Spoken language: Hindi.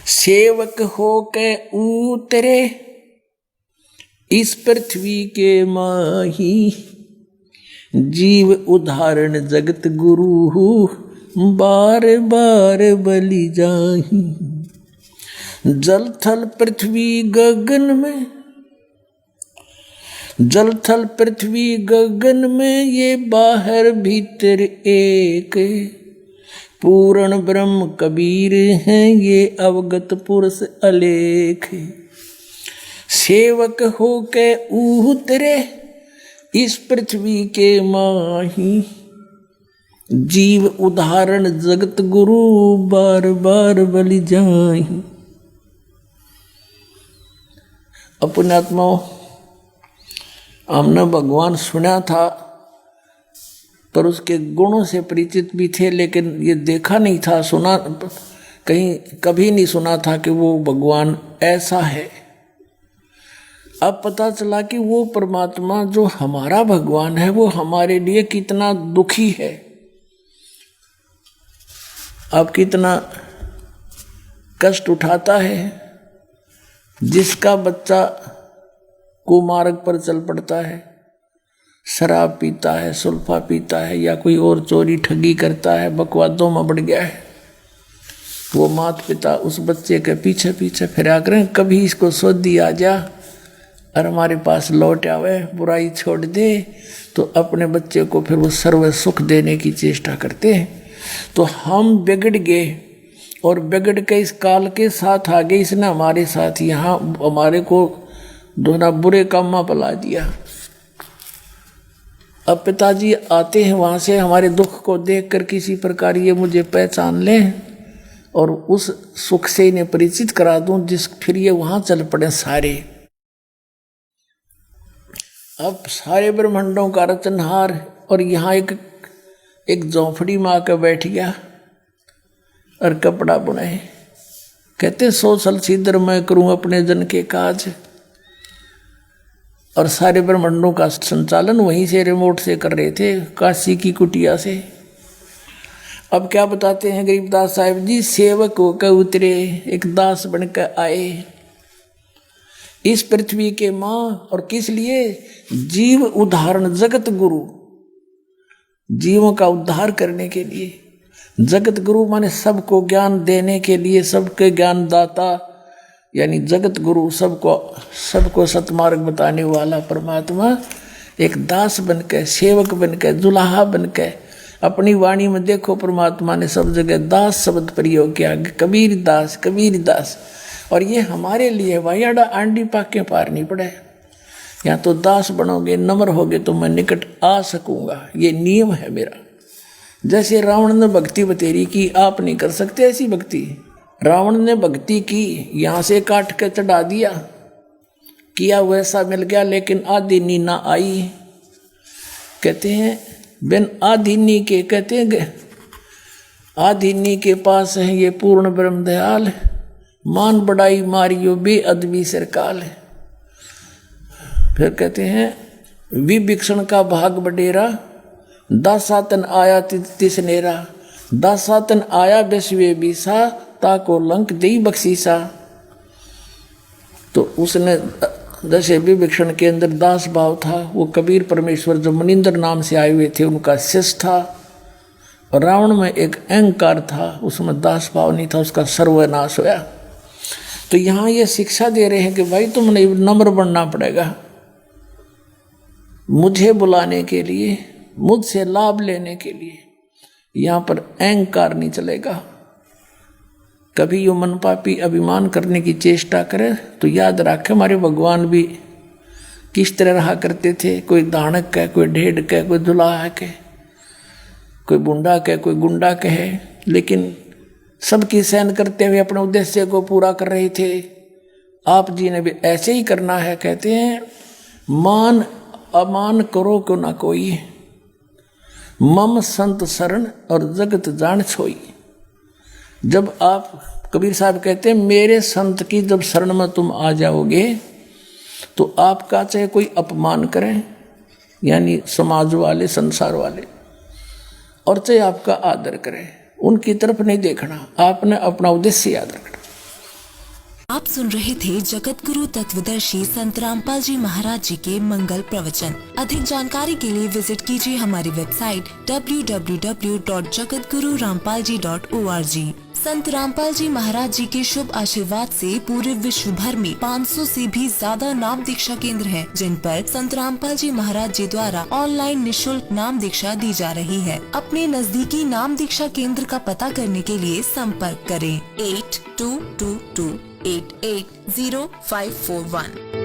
सेवक हो के उतरे इस पृथ्वी के माही, जीव उदाहरण जगत गुरु बार बार बलि जाही। जल थल पृथ्वी गगन में, जल थल पृथ्वी गगन में, ये बाहर भीतर एक, पूर्ण ब्रह्म कबीर हैं ये अवगत पुरुष अलेख। सेवक हो के उतरे इस पृथ्वी के माही, जीव उदाहरण जगत गुरु बार बार बलि जाही। अपने आत्माओं, हमने भगवान सुना था पर उसके गुणों से परिचित भी थे, लेकिन ये देखा नहीं था, सुना कहीं कभी नहीं सुना था कि वो भगवान ऐसा है। अब पता चला कि वो परमात्मा जो हमारा भगवान है वो हमारे लिए कितना दुखी है। अब कितना कष्ट उठाता है। जिसका बच्चा कुमार्ग पर चल पड़ता है, शराब पीता है, सुल्फा पीता है, या कोई और चोरी ठगी करता है, बकवादों में बढ़ गया है, वो माता पिता उस बच्चे के पीछे पीछे फिरा करें, कभी इसको सोधी आ जा और हमारे पास लौट आवे, बुराई छोड़ दे, तो अपने बच्चे को फिर वो सर्व सुख देने की चेष्टा करते हैं। तो हम बिगड़ गए और बिगड़ के इस काल के साथ आ गए। इसने हमारे साथ यहाँ हमारे को दोनों बुरे काम में पला दिया। अब पिताजी आते हैं वहाँ से, हमारे दुख को देखकर किसी प्रकार ये मुझे पहचान लें और उस सुख से इन्हें परिचित करा दूं, जिस फिर ये वहाँ चल पड़े सारे। अब सारे ब्रह्मांडों का रचनहार, और यहाँ एक झोंपड़ी में आकर बैठ गया और कपड़ा बुनाए। कहते 100 साल सीधर मैं करूं अपने जन के काज, और सारे ब्रह्मांडों का संचालन वहीं से रिमोट से कर रहे थे, काशी की कुटिया से। अब क्या बताते हैं गरीबदास साहिब जी, सेवक होकर उतरे, एक दास बनकर आए इस पृथ्वी के माँ, और किस लिए? जीव उदाहरण जगत गुरु, जीवों का उद्धार करने के लिए। जगत गुरु माने सबको ज्ञान देने के लिए, सबके ज्ञान दाता, यानी जगत गुरु, सबको सतमार्ग बताने वाला परमात्मा एक दास बनकर, सेवक बनकर, दुल्हा बनकर, अपनी वाणी में देखो परमात्मा ने सब जगह दास शब्द प्रयोग किया, कबीर दास, कबीर दास। और ये हमारे लिए वायाड़ा आंडी पाके पार नहीं पड़े। या तो दास बनोगे, नम्र होगे तो मैं निकट आ सकूंगा, ये नियम है मेरा। जैसे रावण ने भक्ति बतेरी की, आप नहीं कर सकते ऐसी भक्ति। रावण ने भक्ति की, यहाँ से काट के चढ़ा दिया, किया वैसा मिल गया, लेकिन आदीनी ना आई। कहते हैं बिन आदीनी के, कहते हैं आदीनी के पास है ये पूर्ण ब्रह्म दयाल, मान बड़ाई मारियो बेअदबी सरकाल। फिर कहते हैं विभीषण का भाग बडेरा, दासातन आया तिसनेरा, दासातन आया बेसवे बीसा, ताको लंक दई बख्शीसा। तो उसने जैसे विभीषण के अंदर दास भाव था, वो कबीर परमेश्वर जो मनिंदर नाम से आए हुए थे उनका शिष्य था, और रावण में एक अहंकार था, उसमें दास भाव नहीं था, उसका सर्वनाश होया। तो यहाँ ये शिक्षा दे रहे हैं कि भाई तुमने नम्र बनना पड़ेगा, मुझे बुलाने के लिए, मुझसे लाभ लेने के लिए। यहाँ पर अहंकार नहीं चलेगा। कभी यो मन पापी अभिमान करने की चेष्टा करे तो याद रखे हमारे भगवान भी किस तरह रहा करते थे। कोई दानक कहे, कोई ढेढ़ कहे, कोई दुल्हा कहे, कोई बुंडा कहे, कोई गुंडा कहे, लेकिन सबकी सहन करते हुए अपने उद्देश्य को पूरा कर रहे थे। आप जी ने भी ऐसे ही करना है। कहते हैं मान अमान करो क्यों ना कोई, मम संत शरण और जगत जान छोई। जब आप, कबीर साहब कहते हैं मेरे संत की जब शरण में तुम आ जाओगे तो आपका चाहे कोई अपमान करें, यानी समाज वाले, संसार वाले, और चाहे आपका आदर करें, उनकी तरफ नहीं देखना, आपने अपना उद्देश्य याद रखना। आप सुन रहे थे जगत गुरु तत्वदर्शी संत रामपाल जी महाराज जी के मंगल प्रवचन। अधिक जानकारी के लिए विजिट कीजिए हमारी वेबसाइट www.jagatgururampalji.org। संत रामपाल जी महाराज जी के शुभ आशीर्वाद से पूरे विश्व भर में 500 से भी ज्यादा नाम दीक्षा केंद्र हैं, जिन पर संत रामपाल जी महाराज जी द्वारा ऑनलाइन निशुल्क नाम दीक्षा दी जा रही है। अपने नजदीकी नाम दीक्षा केंद्र का पता करने के लिए संपर्क करें 8222880541।